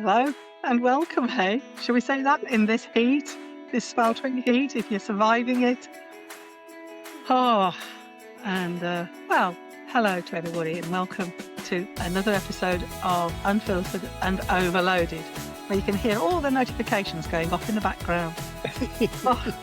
Hello and welcome, hey? Shall we say that in this heat, this sweltering heat, if you're surviving it? Oh, and well, hello to everybody and welcome to another episode of Unfiltered and Overloaded, where you can hear all the notifications going off in the background. Oh,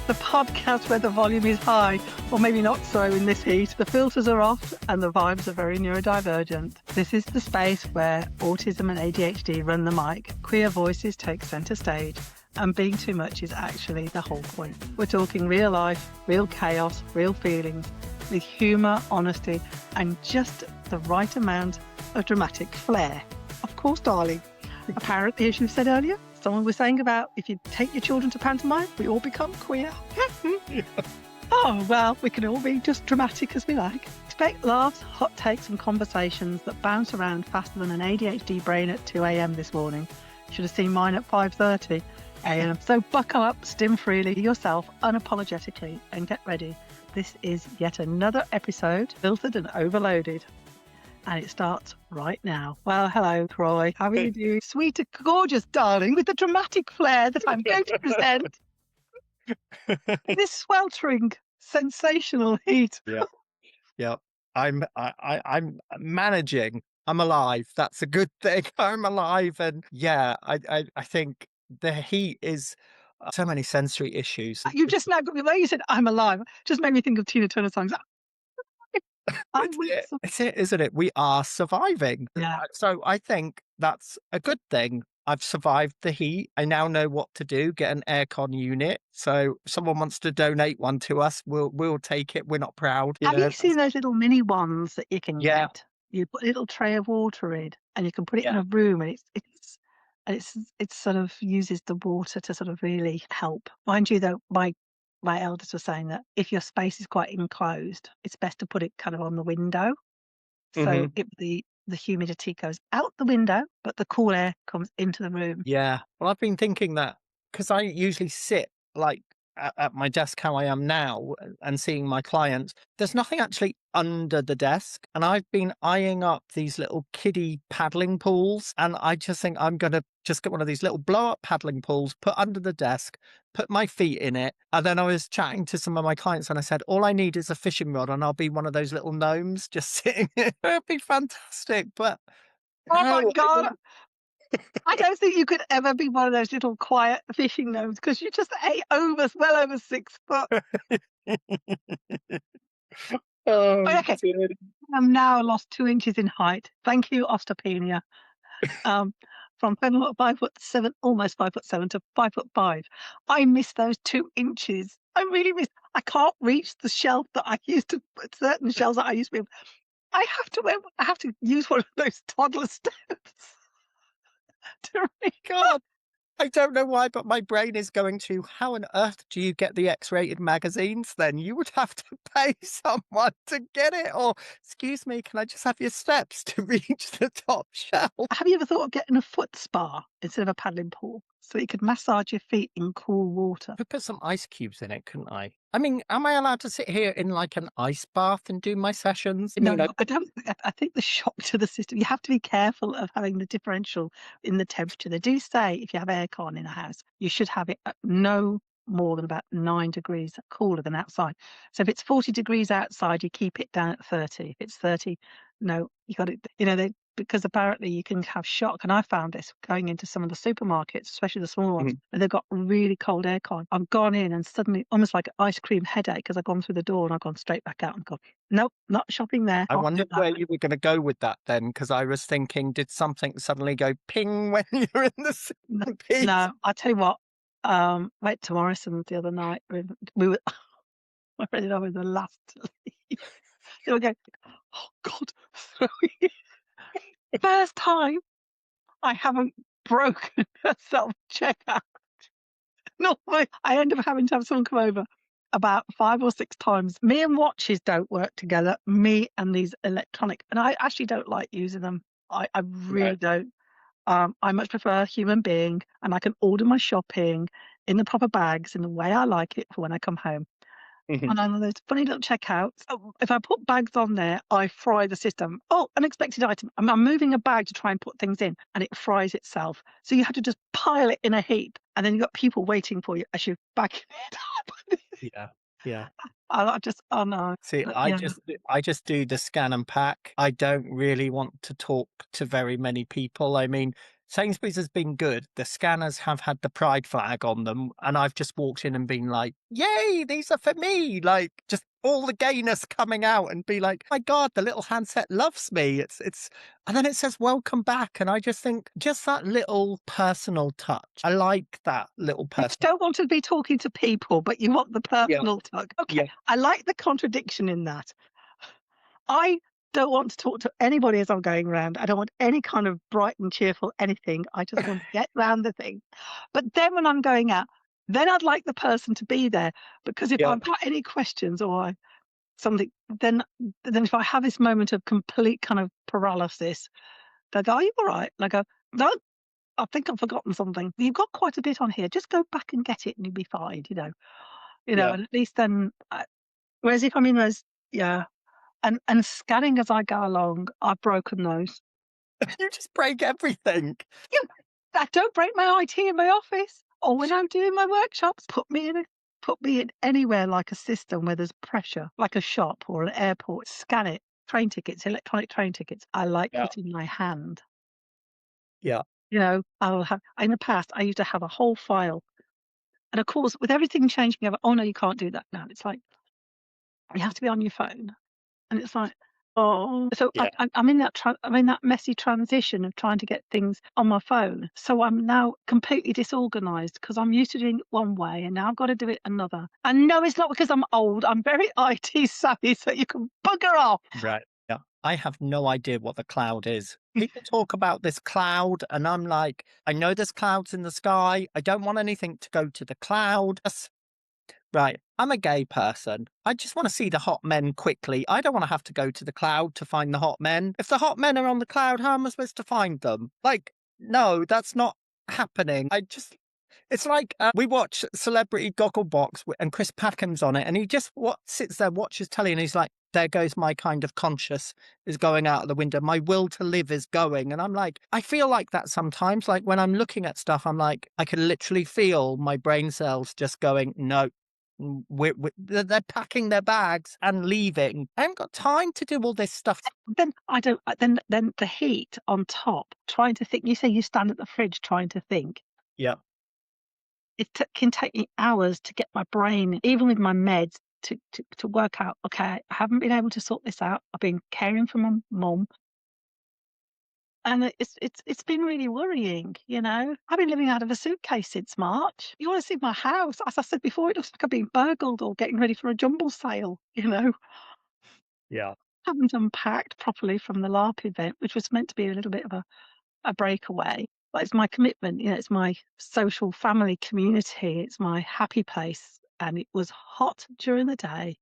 the podcast where the volume is high, or maybe not so in this heat. The filters are off and the vibes are very neurodivergent. This is the space where autism and ADHD run the mic, queer voices take centre stage, and being too much is actually the whole point. We're talking real life, real chaos, real feelings, with humour, honesty, and just the right amount of dramatic flair. Of course, darling. Apparently, as you said earlier, someone was saying about if you take your children to pantomime, we all become queer. Yeah. Oh, well, we can all be just dramatic as we like. Expect laughs, hot takes and conversations that bounce around faster than an ADHD brain at 2 a.m. this morning. You should have seen mine at 5:30 a.m. So buckle up, stim freely, be yourself unapologetically, and get ready. This is yet another episode, Filtered and Overloaded. And it starts right now. Well, hello, Kroy. How are you doing? Sweet, gorgeous, darling, with the dramatic flair that I'm going to present. This sweltering, sensational heat. Yeah. I'm managing. I'm alive. That's a good thing. I'm alive, and yeah, I think the heat is so many sensory issues. You just now got me where you said I'm alive. Just made me think of Tina Turner songs. It's it, isn't it? We are surviving. Yeah. So I think that's a good thing. I've survived the heat. I now know what to do. Get an aircon unit. So if someone wants to donate one to us, we'll take it. We're not proud. Have you seen those little mini ones that you can Yeah. get? You put a little tray of water in, and you can put it in Yeah. a room, and it's sort of uses the water to sort of really help. Mind you, though, my elders were saying that if your space is quite enclosed, it's best to put it kind of on the window, so the humidity goes out the window, but the cool air comes into the room. Yeah. Well, I've been thinking that because I usually sit like at my desk how I am now and seeing my clients, there's nothing actually under the desk. And I've been eyeing up these little kiddie paddling pools. And I just think I'm going to just get one of these little blow up paddling pools, put under the desk, put my feet in it. And then I was chatting to some of my clients and I said, all I need is a fishing rod and I'll be one of those little gnomes just sitting there. It'd be fantastic. But Oh my no, God. I don't think you could ever be one of those little quiet fishing gnomes because you just ate well over 6 foot. Oh, Okay. dear. I'm now lost 2 inches in height. Thank you, osteopenia. From 5'7", almost 5'7" to 5'5". I miss those 2 inches. I really miss. I can't reach the shelf that I used to. Certain shelves that I used to be. I have to use one of those toddler steps. To reach. God, I don't know why, but my brain is going to, how on earth do you get the X-rated magazines then? You would have to pay someone to get it. Or, excuse me, can I just have your steps to reach the top shelf? Have you ever thought of getting a foot spa instead of a paddling pool so you could massage your feet in cool water? Could put some ice cubes in it, couldn't I? I mean, am I allowed to sit here in like an ice bath and do my sessions? No, I don't. I think the shock to the system. You have to be careful of having the differential in the temperature. They do say if you have aircon in a house, you should have it at no more than about 9 degrees cooler than outside. So if it's 40 degrees outside, you keep it down at 30. If it's 30, no, you got it. Because apparently you can have shock. And I found this going into some of the supermarkets, especially the small ones, and they've got really cold aircon. I've gone in and suddenly almost like an ice cream headache because I've gone through the door and I've gone straight back out and gone, nope, not shopping there. I wondered where you were going to go with that then, because I was thinking, did something suddenly go ping when you're in the piece? No, I tell you what, went to Morrison's the other night. We were, my friend and I were the last to leave. They were going, oh God, first time I haven't broken a self-checkout. Normally, I end up having to have someone come over about 5 or 6 times. Me and watches don't work together. Me and these electronic, and I actually don't like using them. I really don't. I much prefer a human being, and I can order my shopping in the proper bags in the way I like it for when I come home. Mhm. And I know there's funny little checkouts. Oh, if I put bags on there, I fry the system. Oh, unexpected item. I'm moving a bag to try and put things in, and it fries itself. So you have to just pile it in a heap, and then you've got people waiting for you as you bag it up. Yeah. Yeah. I just, oh no. See, Yeah. I just do the scan and pack. I don't really want to talk to very many people. I mean, Sainsbury's has been good. The scanners have had the pride flag on them, and I've just walked in and been like, "Yay, these are for me!" Like, just all the gayness coming out, and be like, "My God, the little handset loves me." And then it says "Welcome back," and I just think just that little personal touch. I like that little You person. don't want to be talking to people, but you want the Yeah, personal touch. Okay, yeah, I like the contradiction in that. I don't want to talk to anybody as I'm going around. I don't want any kind of bright and cheerful anything. I just want to get round the thing. But then when I'm going out, then I'd like the person to be there, because if yeah, I've got any questions or something, then if I have this moment of complete kind of paralysis, they go, "Are you all right?" And I go, "No, I think I've forgotten something. You've got quite a bit on here. Just go back and get it, and you'll be fine." yeah. And at least then. Whereas if I'm in those, yeah. And scanning as I go along, I've broken those. You just break everything. Yeah, I don't break my IT in my office or when I'm doing my workshops. Put me in anywhere like a system where there's pressure, like a shop or an airport. Scan it. Train tickets, electronic train tickets. I like Yeah, it in my hand. yeah. I'll have in the past I used to have a whole file. And of course, with everything changing, oh no, you can't do that now. It's like you have to be on your phone. And it's like, oh, so Yeah. I'm in that I'm in that messy transition of trying to get things on my phone. So I'm now completely disorganized because I'm used to doing it one way and now I've got to do it another. And no, it's not because I'm old. I'm very IT savvy, so you can bugger off. Right. Yeah. I have no idea what the cloud is. People talk about this cloud, and I'm like, I know there's clouds in the sky. I don't want anything to go to the cloud. Right. I'm a gay person. I just want to see the hot men quickly. I don't want to have to go to the cloud to find the hot men. If the hot men are on the cloud, how am I supposed to find them? Like, no, that's not happening. It's like we watch Celebrity Gogglebox and Chris Packham's on it, and he just sits there, watches telly, and he's like, "There goes my kind of conscious is going out of the window. My will to live is going." And I'm like, I feel like that sometimes. Like when I'm looking at stuff, I'm like, I can literally feel my brain cells just going, "No, they're packing their bags and leaving. I haven't got time to do all this stuff." Then I don't. Then the heat on top. Trying to think. You say you stand at the fridge trying to think. Yeah, Can take me hours to get my brain, even with my meds, to work out, okay, I haven't been able to sort this out. I've been caring for my mum, and it's been really worrying, you know? I've been living out of a suitcase since March. You wanna see my house? As I said before, it looks like I've been burgled or getting ready for a jumble sale, you know? yeah, Haven't unpacked properly from the LARP event, which was meant to be a little bit of a breakaway. But it's my commitment, it's my social family community, it's my happy place. And it was hot during the day,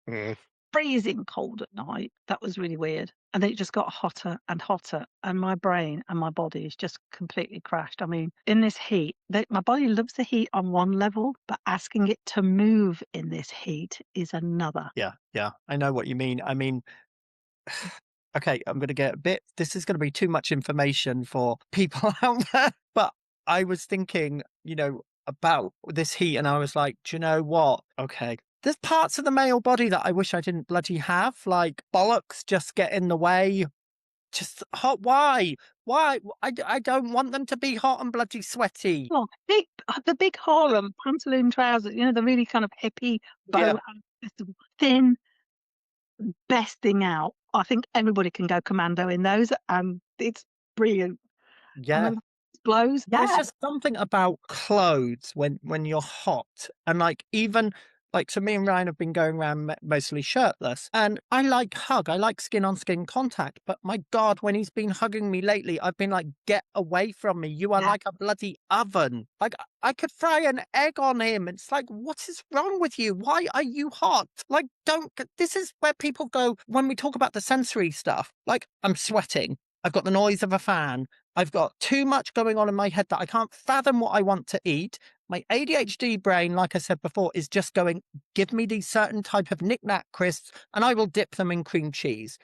mm, freezing cold at night. That was really weird. And then it just got hotter and hotter, and my brain and my body is just completely crashed. I mean, in this heat, my body loves the heat on one level, but asking it to move in this heat is another. yeah, yeah. I know what you mean. I mean, okay, I'm going to get a bit. This is going to be too much information for people out there. But I was thinking, about this heat, and I was like, do you know what? Okay. There's parts of the male body that I wish I didn't bloody have, like bollocks just get in the way. Just hot. Why? Why? I don't want them to be hot and bloody sweaty. Well, the big Harlem pantaloon trousers, the really kind of hippie Yeah. boho, thin, best thing out. I think everybody can go commando in those, and it's brilliant. And Yeah. the blows, There's yeah. just something about clothes when you're hot, and like even like so me and Ryan have been going around mostly shirtless, and I like hug, I like skin on skin contact, but my God, when he's been hugging me lately, I've been like, get away from me, you are Yeah. like a bloody oven. Like I could fry an egg on him. It's like, what is wrong with you? Why are you hot? Like, don't. This is where people go when we talk about the sensory stuff. Like, I'm sweating. I've got the noise of a fan. I've got too much going on in my head that I can't fathom what I want to eat. My ADHD brain, like I said before, is just going, give me these certain type of knick-knack crisps and I will dip them in cream cheese.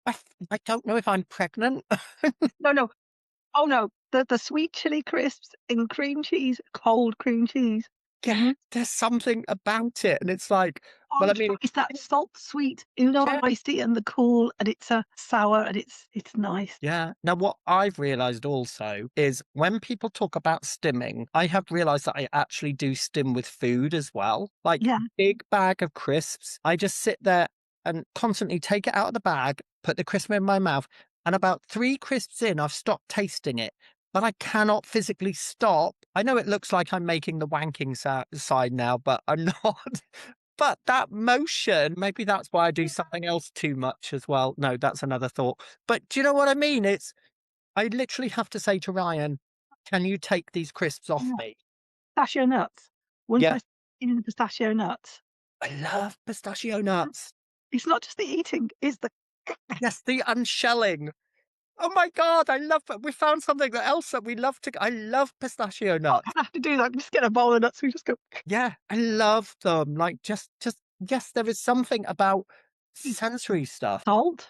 I don't know if I'm pregnant. No, no. Oh, no. The sweet chili crisps in cream cheese, cold cream cheese. Yeah, Mhm. there's something about it. And it's like, Oh, well, I mean, it's that salt sweet, you know, yeah. icy and the cool, and it's, sour, and it's nice. Yeah. Now, what I've realized also is when people talk about stimming, I have realized that I actually do stim with food as well. Like Yeah. big bag of crisps, I just sit there and constantly take it out of the bag, put the crisp in my mouth, and about 3 crisps in, I've stopped tasting it. But I cannot physically stop. I know it looks like I'm making the wanking side now, but I'm not. But that motion, maybe that's why I do something else too much as well. No, that's another thought. But do you know what I mean? It's I literally have to say to Ryan, "Can you take these crisps off Yeah. me?" Pistachio nuts. Once Yeah, I eating the pistachio nuts, I love pistachio nuts. it's not just the eating, it's the Yes, the unshelling. Oh my god, I love it. We found something that else that we love to. I love pistachio oh, nuts. I have to do that. Just get a bowl of nuts, we just go Yeah, I love them. Like just yes, there is something about sensory stuff. salt.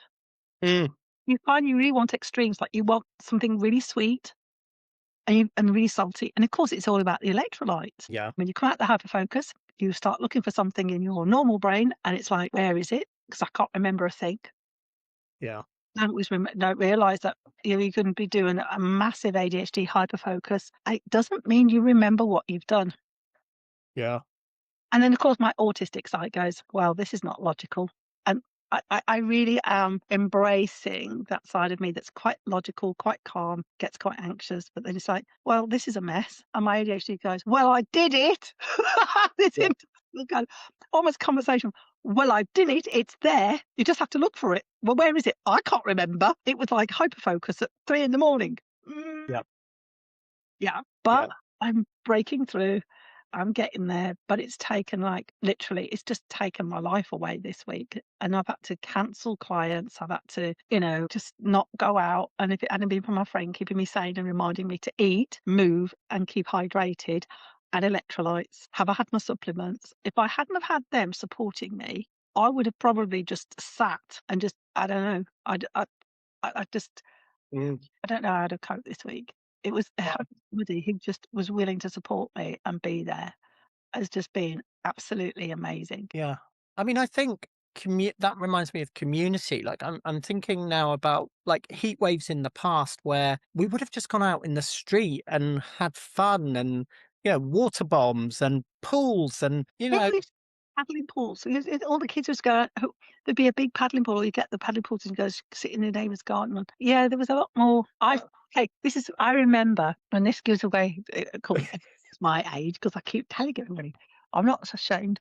Mm, You find you really want extremes, like you want something really sweet and really salty, and of course, it's all about the electrolytes. yeah, When you come out the hyperfocus, you start looking for something in your normal brain, and it's like, "Where is it? Because I can't remember a thing." yeah, Don't realise that, you know, you can be doing a massive ADHD hyperfocus. It doesn't mean you remember what you've done. yeah. And then, of course, my autistic side goes, "Well, this is not logical." And I really am embracing that side of me that's quite logical, quite calm, gets quite anxious, but then it's like, "Well, this is a mess." And my ADHD goes, "Well, I did it." This Yeah. internal kind of almost conversation. "Well, I did it. It's there. You just have to look for it." "Well, where is it?" "I can't remember. It was like hyperfocus at 3 in the morning." Yeah. Yeah, but Yeah. I'm breaking through. I'm getting there, but it's taken like literally, it's just taken my life away this week. And I've had to cancel clients. I've had to, you know, just not go out. And if it hadn't been for my friend keeping me sane and reminding me to eat, move, and keep hydrated and electrolytes, have I had my supplements? If I hadn't have had them supporting me, I would have probably just sat and just, I don't know. I just Mm, I don't know how to cope this week. It was somebody who just was willing to support me and be there has just been absolutely amazing. yeah. I mean, I think that reminds me of community. Like I'm thinking now about like heat waves in the past where we would have just gone out in the street and had fun and water bombs and pools and Yeah, we used to paddling pools. All the kids was going. There'd be a big paddling pool. You get the paddling pools and go sit in the neighbour's garden. And yeah, there was a lot more. I remember, and this gives away, of course, it's my age because I keep telling everybody. I'm not ashamed.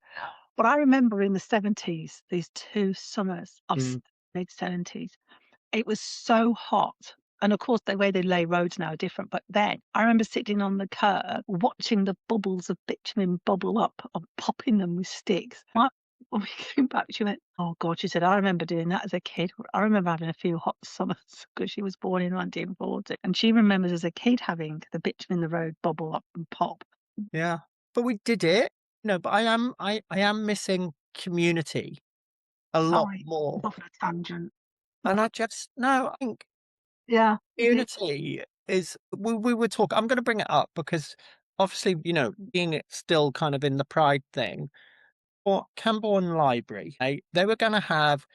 But I remember in the 70s, these 2 summers of Mm, mid-70s, it was so hot. And of course, the way they lay roads now are different. But then I remember sitting on the curb, watching the bubbles of bitumen bubble up and popping them with sticks. When we came back, she went, "Oh God," she said, "I remember doing that as a kid. I remember having a few hot summers because she was born in 1940. And she remembers as a kid having the bitumen in the road bubble up and pop." yeah. But we did it. No, but I am missing community a lot Sorry, more. off on a tangent. And I just no, I think Yeah, you did. community is we were talking. I'm going to bring it up because obviously, being it still kind of in the pride thing, or Camborne Library, they were going to have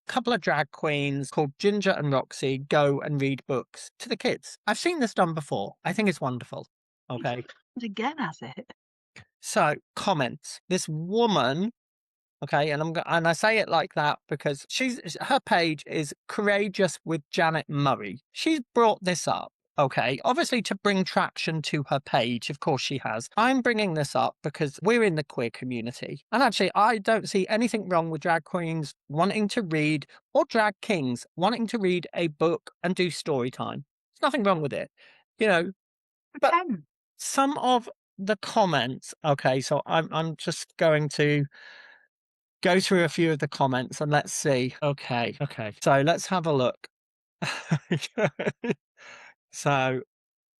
a couple of drag queens called Ginger and Roxy go and read books to the kids. I've seen this done before. I think it's wonderful. It's Okay. happened again, has it? So, comments. This woman, okay, and I say it like that because her page is courageous with Janet Murray. She's brought this up. Okay, obviously to bring traction to her page, of course she has. I'm bringing this up because we're in the queer community. And actually, I don't see anything wrong with drag queens wanting to read or drag kings wanting to read a book and do story time. There's nothing wrong with it, you know. But Pretend. some of the comments, okay, so I'm just going to go through a few of the comments and let's see. Okay, okay. So let's have a look. So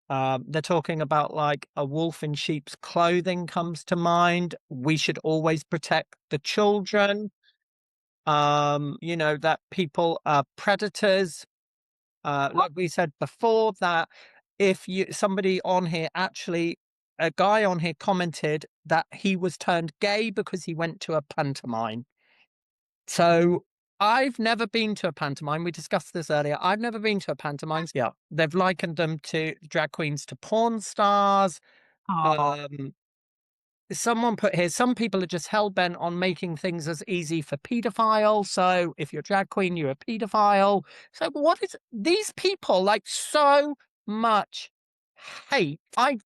They're talking about like a wolf in sheep's clothing comes to mind. We should always protect the children. That people are predators. Like we said before, that if you somebody on here actually a guy on here commented that he was turned gay because he went to a pantomime. So I've never been to a pantomime. We discussed this earlier. I've never been to a pantomime. Yeah. They've likened them to drag queens to porn stars. Oh, Um, Someone put here, some people are just hell bent on making things as easy for paedophiles. So if you're a drag queen, you're a paedophile. So what is these people like so much hate? I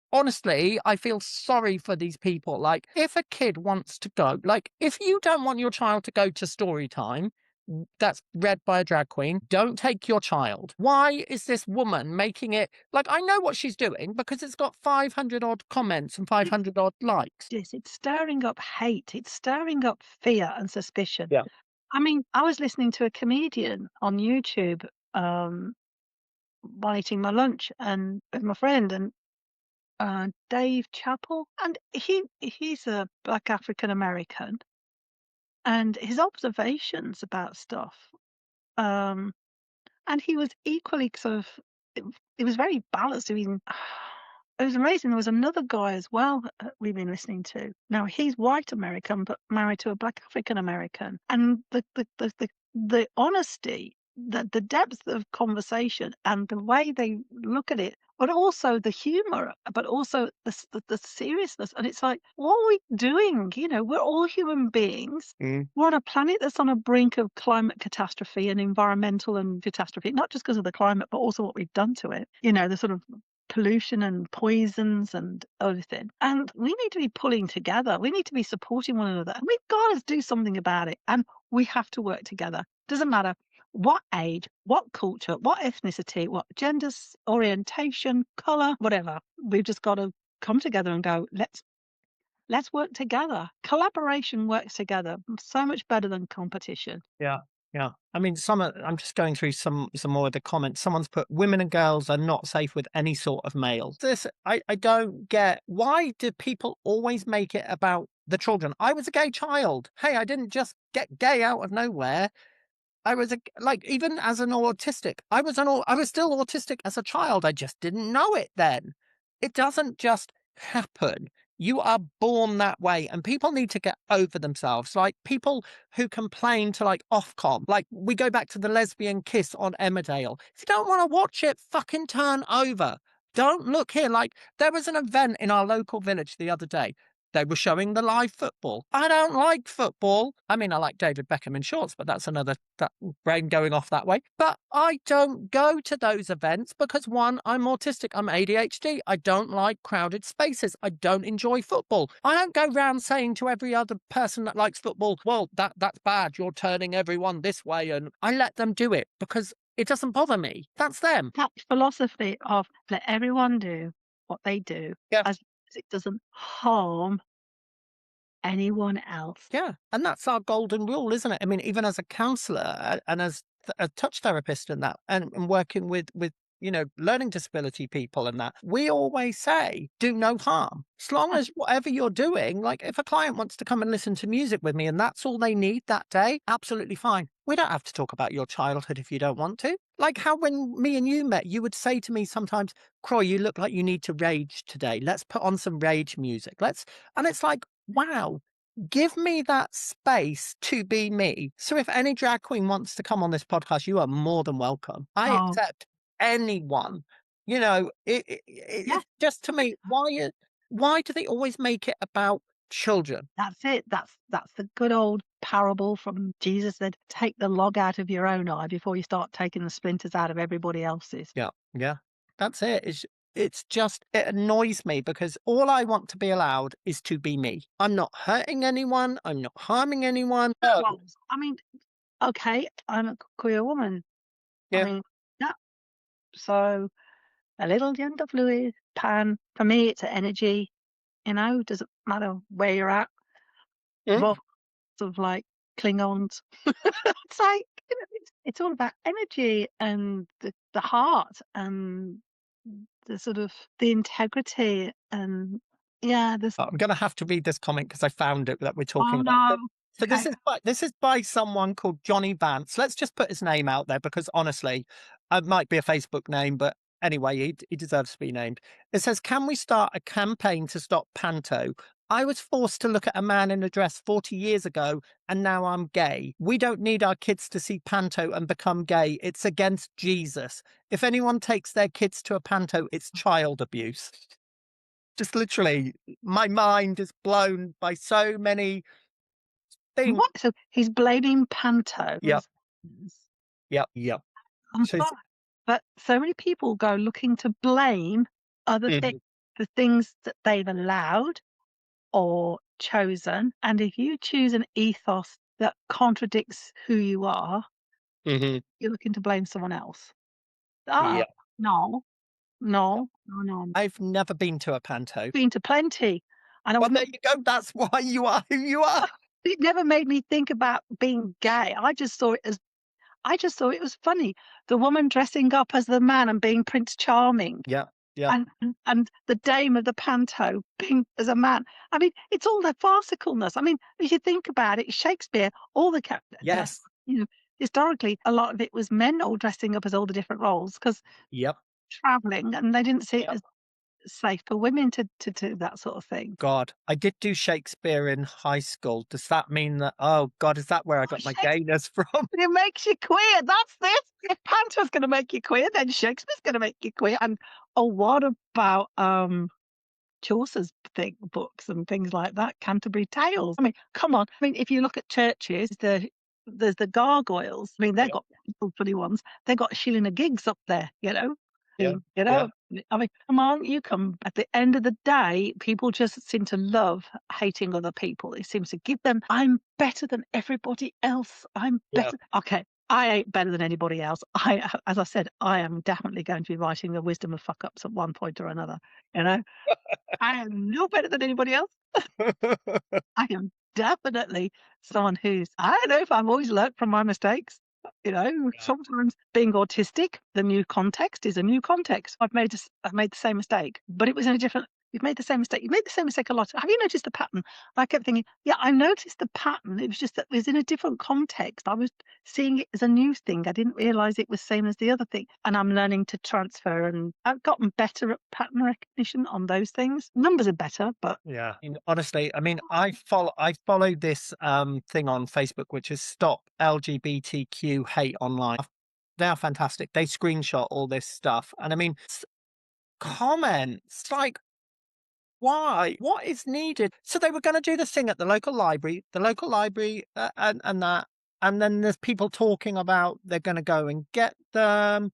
feel sorry for these people. Like if a kid wants to go, like if you don't want your child to go to story time, that's read by a drag queen. Don't take your child. Why is this woman making it like I know what she's doing because it's got 500 odd comments and 500 odd likes. yes, it's stirring up hate. It's stirring up fear and suspicion. Yeah. I mean, I was listening to a comedian on YouTube while eating my lunch and with my friend and Dave Chappell, and he's a Black African American, and his observations about stuff. Um, And he was equally sort of it was very balanced. I mean, it was amazing. There was another guy as well we've been listening to. Now he's white American, but married to a Black African American, and the honesty, the depth of conversation, and the way they look at it, but also the humor, but also the seriousness. And it's like, what are we doing? You know, we're all human beings. Mm. We're on a planet that's on a brink of climate catastrophe and environmental and catastrophe, not just because of the climate, but also what we've done to it. You know, the sort of pollution and poisons and everything. And we need to be pulling together. We need to be supporting one another. And we've got to do something about it. And we have to work together. Doesn't matter what age, what culture, what ethnicity, what gender orientation, color, whatever. We've just got to come together and go, let's work together. Collaboration works together so much better than competition. Yeah. Yeah. I mean, I'm just going through some more of the comments. Someone's put women and girls are not safe with any sort of male. I don't get why do people always make it about the children? I was a gay child. Hey, I didn't just get gay out of nowhere. I was like even as an autistic, I was still autistic as a child. I just didn't know it then. It doesn't just happen. You are born that way, and people need to get over themselves. Like people who complain to like Ofcom, like we go back to the lesbian kiss on Emmerdale. If you don't want to watch it, fucking turn over. Don't look here. Like there was an event in our local village the other day. They were showing the live football. I don't like football. I mean, I like David Beckham in shorts, but that's another that brain going off that way. But I don't go to those events because one, I'm autistic. I'm ADHD. I don't like crowded spaces. I don't enjoy football. I don't go round saying to every other person that likes football, well, that's bad. You're turning everyone this way. And I let them do it because it doesn't bother me. That's them. That philosophy of let everyone do what they do Yeah. as long as it doesn't harm anyone else. Yeah, and that's our golden rule, isn't it? I mean, even as a counselor and as a touch therapist and that, and working with learning disability people and that, we always say do no harm. As long as whatever you're doing, like if a client wants to come and listen to music with me and that's all they need that day, absolutely fine. We don't have to talk about your childhood if you don't want to. Like how when me and you met, you would say to me sometimes, Kroy, you look like you need to rage today. Let's put on some rage music. And it's like, wow, give me that space to be me. So if any drag queen wants to come on this podcast, you are more than welcome. I Oh, accept anyone. You know, yeah, it's just to me, why do they always make it about children? that's it. That's the good old parable from Jesus that take the log out of your own eye before you start taking the splinters out of everybody else's. Yeah, yeah. That's it. It's just it annoys me because all I want to be allowed is to be me. I'm not hurting anyone. I'm not harming anyone. No. Well, I mean, okay, I'm a queer woman. I Yeah. mean, yeah. So a little gender fluid pan for me, it's an energy. You know, doesn't matter where you're at. Mm. Both sort of like Klingons. It's like it's all about energy and the heart and the sort of the integrity and yeah, there's I'm going to have to read this comment because I found it that we're talking oh about. no. So Okay. this is by someone called Johnny Vance. Let's just put his name out there because honestly, it might be a Facebook name, but anyway, he deserves to be named. It says, "Can we start a campaign to stop panto? I was forced to look at a man in a dress 40 years ago, and now I'm gay. We don't need our kids to see panto and become gay. It's against Jesus. If anyone takes their kids to a panto, it's child abuse." Just literally, my mind is blown by so many things. What? So he's blaming panto. Yep, yep. So it's, But so many people go looking to blame other things, mhm, the things that they've allowed or chosen. And if you choose an ethos that contradicts who you are, mhm, you're looking to blame someone else. Ah, yep. no, no, no, no. I've never been to a panto. Been to plenty. And I Well, was there not, you go. That's why you are who you are. it never made me think about being gay. I just thought it was funny. The woman dressing up as the man and being Prince Charming. Yeah, yeah, And the dame of the panto being as a man. I mean, it's all the farcicalness. I mean, if you think about it, Shakespeare, all the that's yes, you know, historically, a lot of it was men all dressing up as all the different roles because yep, traveling, and they didn't see it yep. as safe for women to do that sort of thing. God, I did do Shakespeare in high school. Does that mean that? Oh God, is that where I Oh, got my Shakespeare, gayness from? it makes you queer. That's this. If panto's going to make you queer, then Shakespeare's going to make you queer. And oh, what about Chaucer's books and things like that, Canterbury Tales. I mean, come on. I mean, if you look at churches, there's the gargoyles. I mean, they've Yeah, got little funny ones. They've got shilling a gigs up there, you know. yeah, You yeah, know, I mean, come on, you come. At the end of the day, people just seem to love hating other people. It seems to give them, I'm better than everybody else. I'm yeah. better. Okay, I ain't better than anybody else. As I said, I am definitely going to be writing the wisdom of fuck ups at one point or another. You know, I am no better than anybody else. I am definitely someone who's I don't know if I've always learnt from my mistakes. You know, Yeah. sometimes being autistic, the new context is a new context. I've made the same mistake, but it was in a different you've made the same mistake. You've made the same mistake a lot. Have you noticed the pattern? I kept thinking, yeah, I noticed the pattern. It was just that it was in a different context. I was seeing it as a new thing. I didn't realize it was same as the other thing. And I'm learning to transfer and I've gotten better at pattern recognition on those things. Numbers are better, but Yeah. Honestly, I mean, I follow this thing on Facebook which is Stop LGBTQ Hate Online. They are fantastic. They screenshot all this stuff. And I mean, comments like, why? What is needed? So they were going to do this thing at the local library, and that. And then there's people talking about they're going to go and get them,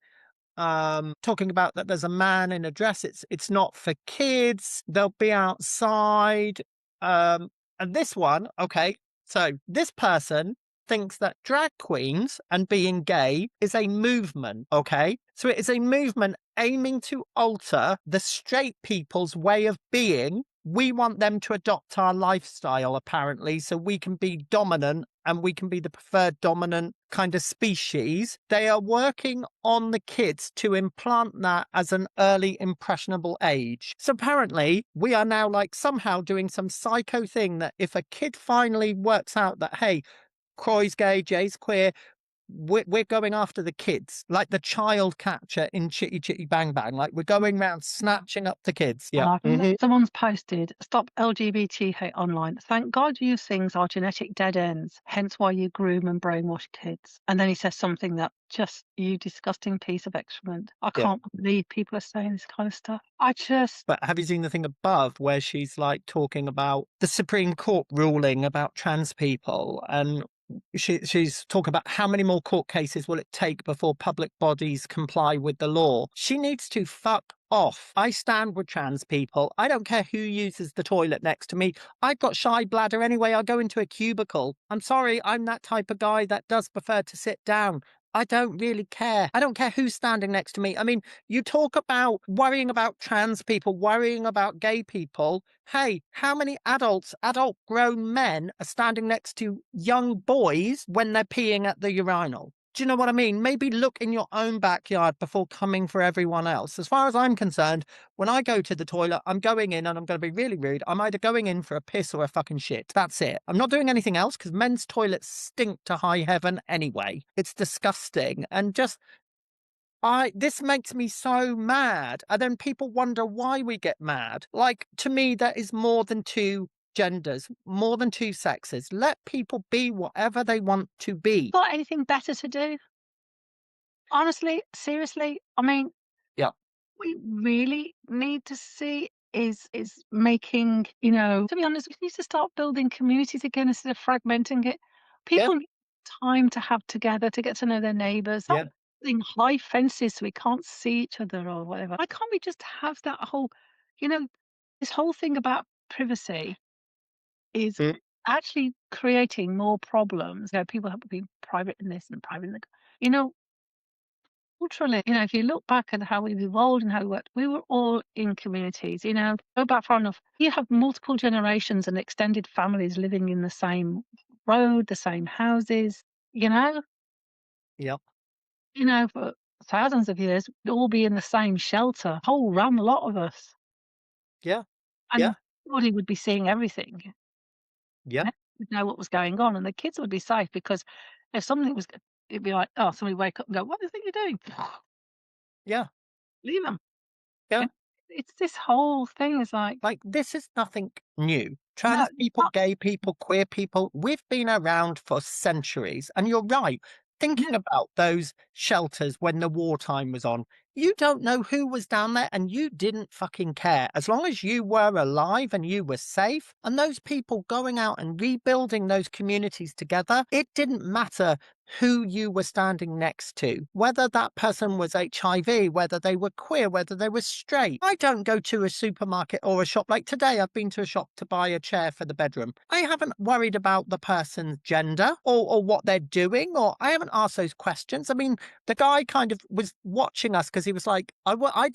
talking about that there's a man in a dress. It's not for kids. They'll be outside. And this one, okay. So this person thinks that drag queens and being gay is a movement. Okay. So it is a movement aiming to alter the straight people's way of being. We want them to adopt our lifestyle, apparently, so we can be dominant and we can be the preferred dominant kind of species. They are working on the kids to implant that as an early impressionable age. So apparently we are now like somehow doing some psycho thing that if a kid finally works out that, hey, Kroy's gay, Jay's queer, we're going after the kids, like the child catcher in Chitty Chitty Bang Bang. Like we're going around snatching up the kids. and Yeah. someone's posted, "Stop LGBT hate online. Thank God you things are genetic dead ends, hence why you groom and brainwash kids." And then he says something that just, "You disgusting piece of excrement." I Yeah. can't believe people are saying this kind of stuff. I just But have you seen the thing above where she's like talking about the Supreme Court ruling about trans people, and she's talking about how many more court cases will it take before public bodies comply with the law? She needs to fuck off. I stand with trans people. I don't care who uses the toilet next to me. I've got shy bladder anyway. I go into a cubicle. I'm sorry, I'm that type of guy that does prefer to sit down. I don't really care. I don't care who's standing next to me. I mean, you talk about worrying about trans people, worrying about gay people. Hey, how many adult grown men are standing next to young boys when they're peeing at the urinal? Do you know what I mean? Maybe look in your own backyard before coming for everyone else. As far as I'm concerned, when I go to the toilet, I'm going in and I'm going to be really rude. I'm either going in for a piss or a fucking shit. That's it. I'm not doing anything else because men's toilets stink to high heaven anyway. It's disgusting. And just, this makes me so mad. And then people wonder why we get mad. Like, to me, there is more than two genders, more than two sexes. Let people be whatever they want to be. Got anything better to do? Honestly, seriously, I mean, Yeah. we really need to see is making, to be honest, we need to start building communities again instead of fragmenting it. Yeah. People need time to have together to get to know their neighbours, not Yeah. building high fences so we can't see each other or whatever. Why can't we just have that whole, you know, this whole thing about privacy is Mm. actually creating more problems. People have to be private in this and private in the, you know, culturally, if you look back at how we've evolved and how we worked, we were all in communities, go back far enough. You have multiple generations and extended families living in the same road, the same houses, you know, Yep. for thousands of years, we'd all be in the same shelter, whole run, a lot of us. Yeah. Yeah. And everybody would be seeing everything. Yeah. And would know what was going on, and the kids would be safe because if something was, it'd be like, oh, somebody wake up and go, what do you think you're doing? Yeah. Leave them. Yeah. And it's this whole thing is like, Like, this is nothing new. no, Trans it's people, not. gay people, queer people, we've been around for centuries. And you're right. Yeah, Thinking about those shelters when the wartime was on, you don't know who was down there and you didn't fucking care. As long as you were alive and you were safe, and those people going out and rebuilding those communities together, it didn't matter who you were standing next to, whether that person was HIV, whether they were queer, whether they were straight. I don't go to a supermarket or a shop. Like today, I've been to a shop to buy a chair for the bedroom. I haven't worried about the person's gender or what they're doing, or I haven't asked those questions. I mean, the guy kind of was watching us because he was like,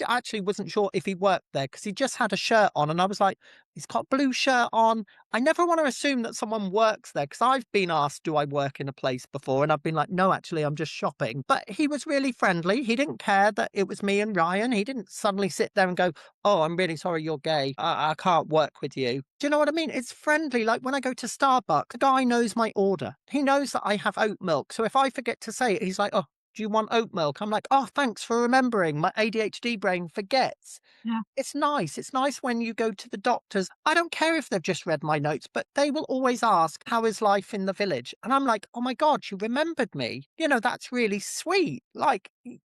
actually wasn't sure if he worked there because he just had a shirt on. And I was like, he's got a blue shirt on. I never want to assume that someone works there because I've been asked, do I work in a place before? And I've been like, no, actually, I'm just shopping. But he was really friendly. He didn't care that it was me and Ryan. He didn't suddenly sit there and go, oh, I'm really sorry you're gay. I can't work with you. Do you know what I mean? It's friendly. Like when I go to Starbucks, the guy knows my order. He knows that I have oat milk. So if I forget to say it, he's like, oh, do you want oat milk? I'm like, oh, thanks for remembering. My ADHD brain forgets. yeah. It's nice. It's nice when you go to the doctors. I don't care if they've just read my notes, but they will always ask, how is life in the village? And I'm like, oh my God, you remembered me. That's really sweet. Like,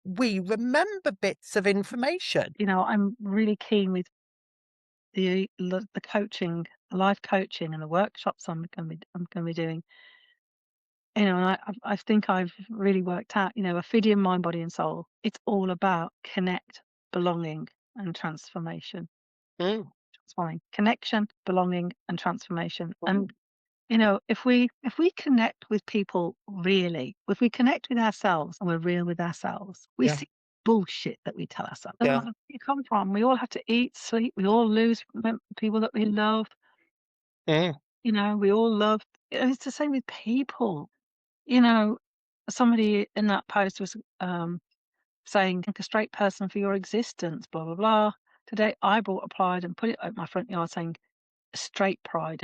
we remember bits of information. I'm really keen with the coaching, the life coaching, and the workshops I'm going to be doing. And I think I've really worked out. Ophidian mind, body, and soul. It's all about connect, belonging, and transformation. Mm, Transforming connection, belonging, and transformation. And if we connect with people really, if we connect with ourselves and we're real with ourselves, we yeah, see bullshit that we tell ourselves. Doesn't yeah, matter where you come from. We all have to eat, sleep. We all lose people that we love. mm, We all love. It's the same with people. You know, Somebody in that post was saying, "Thank a straight person for your existence." Blah blah blah. Today, I bought a pride and put it at my front yard, saying, "Straight pride."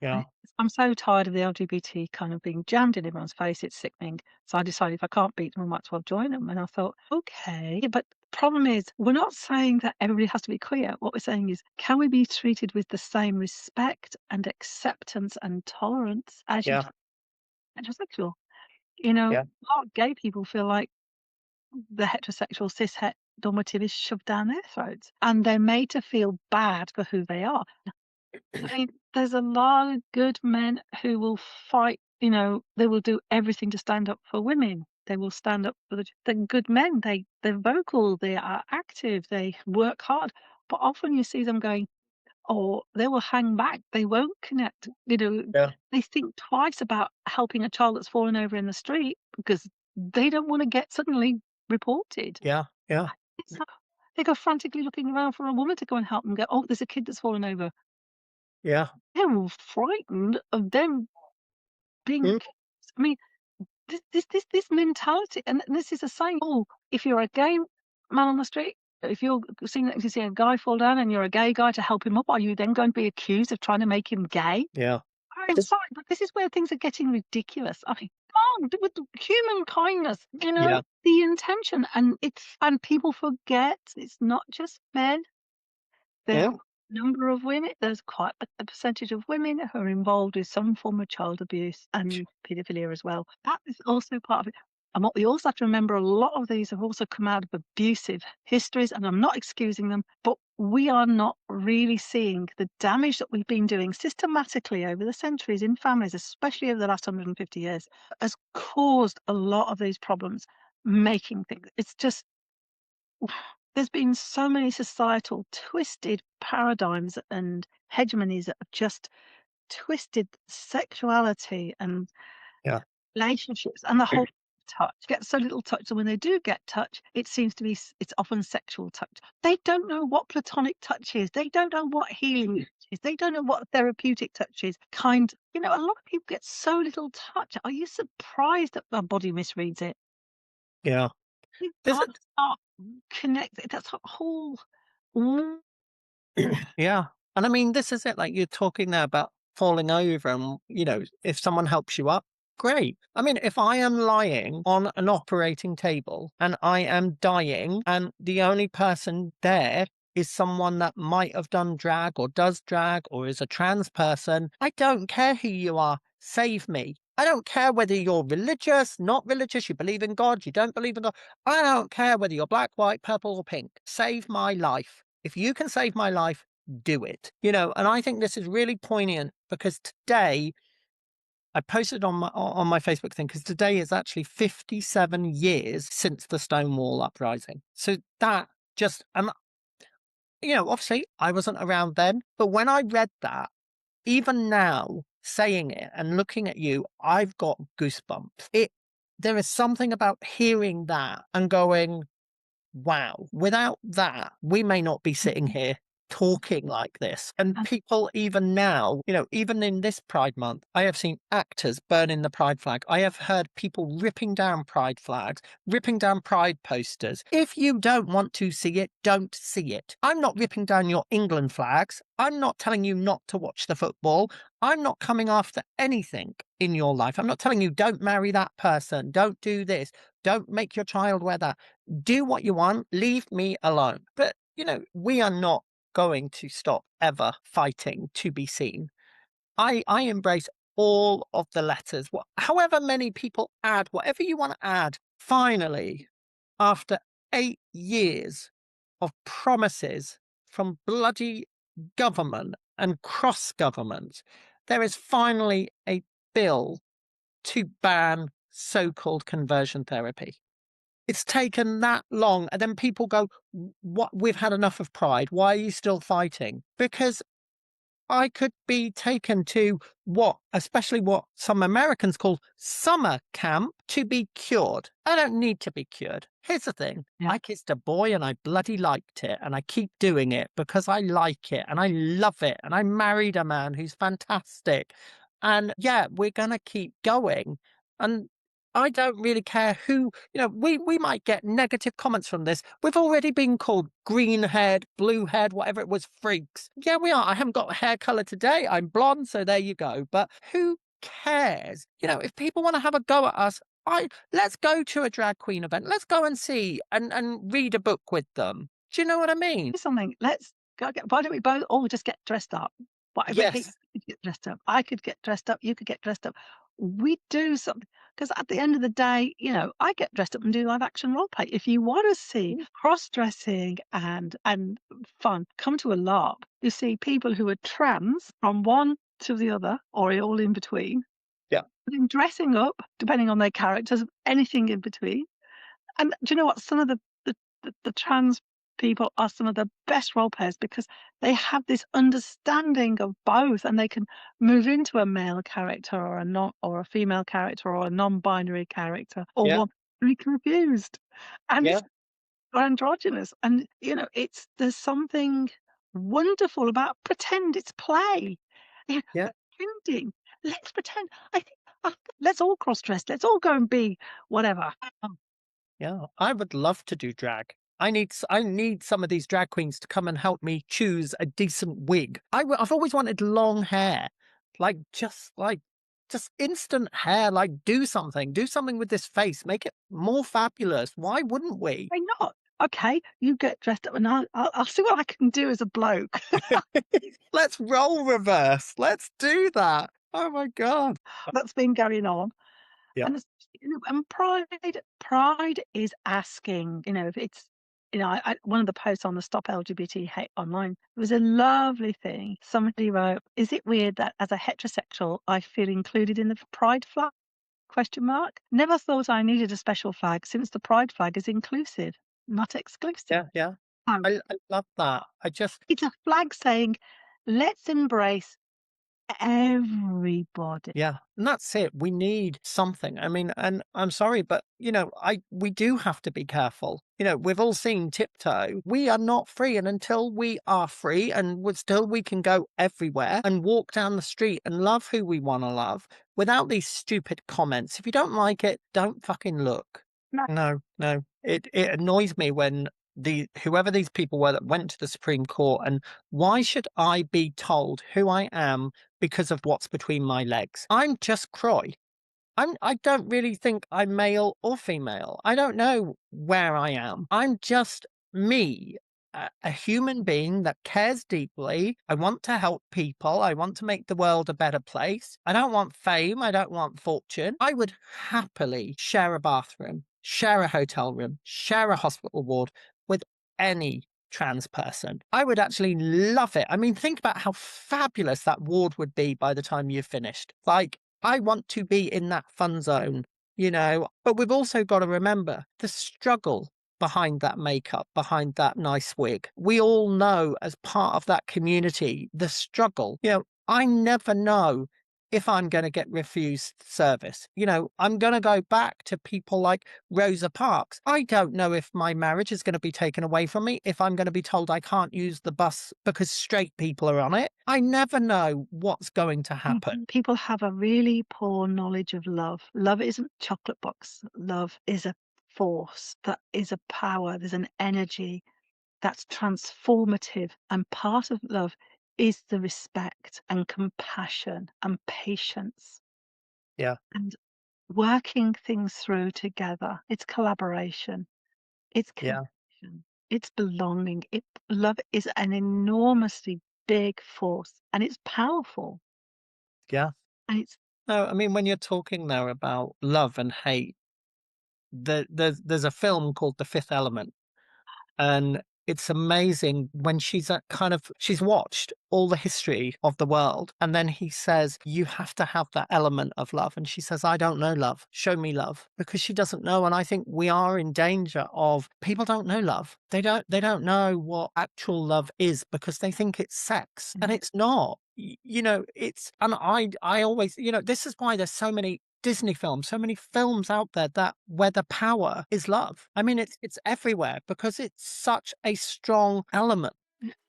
yeah, I'm so tired of the LGBT kind of being jammed in everyone's face. It's sickening. So I decided if I can't beat them, I might as well join them. And I thought, okay, yeah, but the problem is we're not saying that everybody has to be queer. What we're saying is, can we be treated with the same respect and acceptance and tolerance as you yeah, heterosexual? yeah, A lot of gay people feel like the heterosexual cis het normative is shoved down their throats, and they're made to feel bad for who they are. I mean, there's a lot of good men who will fight, they will do everything to stand up for women. They will stand up for the good men. They're vocal, they are active, they work hard. But often you see them going, or they will hang back. They won't connect. yeah, They think twice about helping a child that's fallen over in the street because they don't want to get suddenly reported. yeah, yeah, It's not, they go frantically looking around for a woman to go and help them. Go, oh, there's a kid that's fallen over. yeah. They're all frightened of them being Mm, accused. I mean, this mentality, and this is a saying. Oh, if you're a gay man on the street, if you're seeing if you see a guy fall down and you're a gay guy to help him up, are you then going to be accused of trying to make him gay? Yeah. I'm sorry, but this is where things are getting ridiculous. I mean, come on, with the human kindness, Yeah. the intention, and people forget it's not just men. There Yeah. are a number of women. There's quite a percentage of women who are involved with some form of child abuse and paedophilia as well. That is also part of it. And what we also have to remember, a lot of these have also come out of abusive histories, and I'm not excusing them, but we are not really seeing the damage that we've been doing systematically over the centuries in families, especially over the last 150 years, has caused a lot of these problems, making things. It's just there's been so many societal twisted paradigms and hegemonies that have just twisted sexuality and Yeah. relationships and the whole touch. Get so little touch, and when they do get touch, it seems to be it's often sexual touch. They don't know what platonic touch is. They don't know what healing is. They don't know what therapeutic touch is. A lot of people get so little touch. Are you surprised that our body misreads it? Yeah. You've There's got to start connecting. That's a whole. Mm. Yeah. And I mean, this is it. Like you're talking there about falling over and, if someone helps you up, great. I mean, if I am lying on an operating table and I am dying and the only person there is someone that might have done drag or does drag or is a trans person, I don't care who you are. Save me. I don't care whether you're religious, not religious, you believe in God, you don't believe in God. I don't care whether you're black, white, purple, or pink. Save my life. If you can save my life, do it. And I think this is really poignant because today I posted on my Facebook thing because today is actually 57 years since the Stonewall uprising. So that just obviously I wasn't around then, but when I read that, even now saying it and looking at you, I've got goosebumps. There is something about hearing that and going, wow, without that, we may not be sitting here talking like this. And people, even now, even in this Pride Month, I have seen actors burning the Pride flag. I have heard people ripping down Pride flags, ripping down Pride posters. If you don't want to see it, don't see it. I'm not ripping down your England flags. I'm not telling you not to watch the football. I'm not coming after anything in your life. I'm not telling you don't marry that person. Don't do this. Don't make your child wear that. Do what you want. Leave me alone. But, we are not going to stop ever fighting to be seen. I embrace all of the letters, however many people add, whatever you want to add. Finally, after 8 years of promises from bloody government and cross government, there is finally a bill to ban so-called conversion therapy. It's taken that long, and then people go, "What? We've had enough of Pride. Why are you still fighting?" Because I could be taken to especially what some Americans call summer camp to be cured. I don't need to be cured. Here's the thing. Yeah. I kissed a boy and I bloody liked it, and I keep doing it because I like it and I love it. And I married a man who's fantastic. And yeah, we're going to keep going. And I don't really care who, we might get negative comments from this. We've already been called green haired, blue haired, whatever it was, freaks. Yeah, we are. I haven't got hair color today. I'm blonde, so there you go. But who cares? If people want to have a go at us, let's go to a drag queen event. Let's go and see and read a book with them. Do you know what I mean? Something. Let's go. Why don't we both all just get dressed up? Whatever it takes Yes. to get dressed up. I could get dressed up. You could get dressed up. We do something because at the end of the day, I get dressed up and do live action role play. If you want to see cross dressing and fun, come to a LARP. You see people who are trans from one to the other, or all in between. Yeah. Dressing up, depending on their characters, anything in between. And do you know what? Some of the trans people are some of the best role players because they have this understanding of both, and they can move into a male character or a female character or a non-binary character or Yeah. one really confused and Yeah. androgynous. And there's something wonderful about pretend. It's play. Yeah. Pretending. Let's pretend. I think Let's all cross dress. Let's all go and be whatever. Yeah, I would love to do drag. I need some of these drag queens to come and help me choose a decent wig. I've always wanted long hair, like just instant hair. Like do something with this face, make it more fabulous. Why wouldn't we? Why not? Okay, you get dressed up, and I'll see what I can do as a bloke. Let's role reverse. Let's do that. Oh my god. That's been going on. Yeah, And and pride is asking, if it's, one of the posts on the Stop LGBT Hate Online, it was a lovely thing. Somebody wrote, "Is it weird that as a heterosexual, I feel included in the pride flag? Question mark. Never thought I needed a special flag since the pride flag is inclusive, not exclusive." yeah, yeah. So I love that. I just it's a flag saying, let's embrace everybody. Yeah, and that's it. We need something. I mean, and I'm sorry, but we do have to be careful. We've all seen Tiptoe. We are not free, and until we are free, and still we can go everywhere and walk down the street and love who we want to love without these stupid comments. If you don't like it, don't fucking look. No. No, no. It annoys me when whoever these people were that went to the Supreme Court, and why should I be told who I am because of what's between my legs? I'm just Kroy. I don't really think I'm male or female. I don't know where I am. I'm just me, a human being that cares deeply. I want to help people. I want to make the world a better place. I don't want fame. I don't want fortune. I would happily share a bathroom, share a hotel room, share a hospital ward with any trans person. I would actually love it. I mean, think about how fabulous that ward would be by the time you've finished. Like, I want to be in that fun zone, but we've also got to remember the struggle behind that makeup, behind that nice wig. We all know as part of that community, the struggle. I never know if I'm going to get refused service. I'm going to go back to people like Rosa Parks. I don't know if my marriage is going to be taken away from me, if I'm going to be told I can't use the bus because straight people are on it. I never know what's going to happen. People have a really poor knowledge of love. Love isn't a chocolate box. Love is a force. That is a power. There's an energy that's transformative. And part of love is the respect and compassion and patience Yeah, and working things through together. It's collaboration. It's yeah, connection. It's belonging. Love is an enormously big force, and it's powerful. yeah. And it's No, I mean, when you're talking there about love and hate, there's a film called The Fifth Element. And it's amazing when she's she's watched all the history of the world. And then he says, you have to have that element of love. And she says, I don't know love. Show me love. Because she doesn't know. And I think we are in danger of people don't know love. They don't know what actual love is because they think it's sex and it's not. And I always, this is why there's so many Disney films, so many films out there where the power is love. I mean, it's everywhere because it's such a strong element.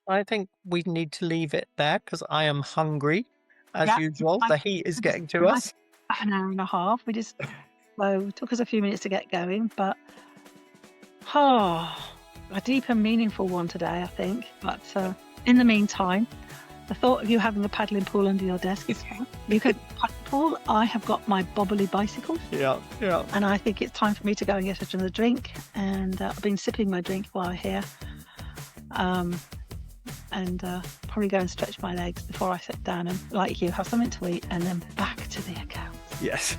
I think we need to leave it there because I am hungry as yeah. usual. The heat is getting to us. An hour and a half. It took us a few minutes to get going, but a deep and meaningful one today, I think. But in the meantime, the thought of you having a paddling pool under your desk is fun. You can paddle pool. I have got my bobbly bicycle. Yeah. And I think it's time for me to go and get another drink. And I've been sipping my drink while here. And probably go and stretch my legs before I sit down and, like you, have something to eat and then back to the accounts. Yes.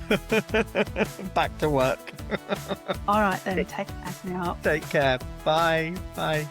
Back to work. All right then, take care now. Take care. Bye. Bye.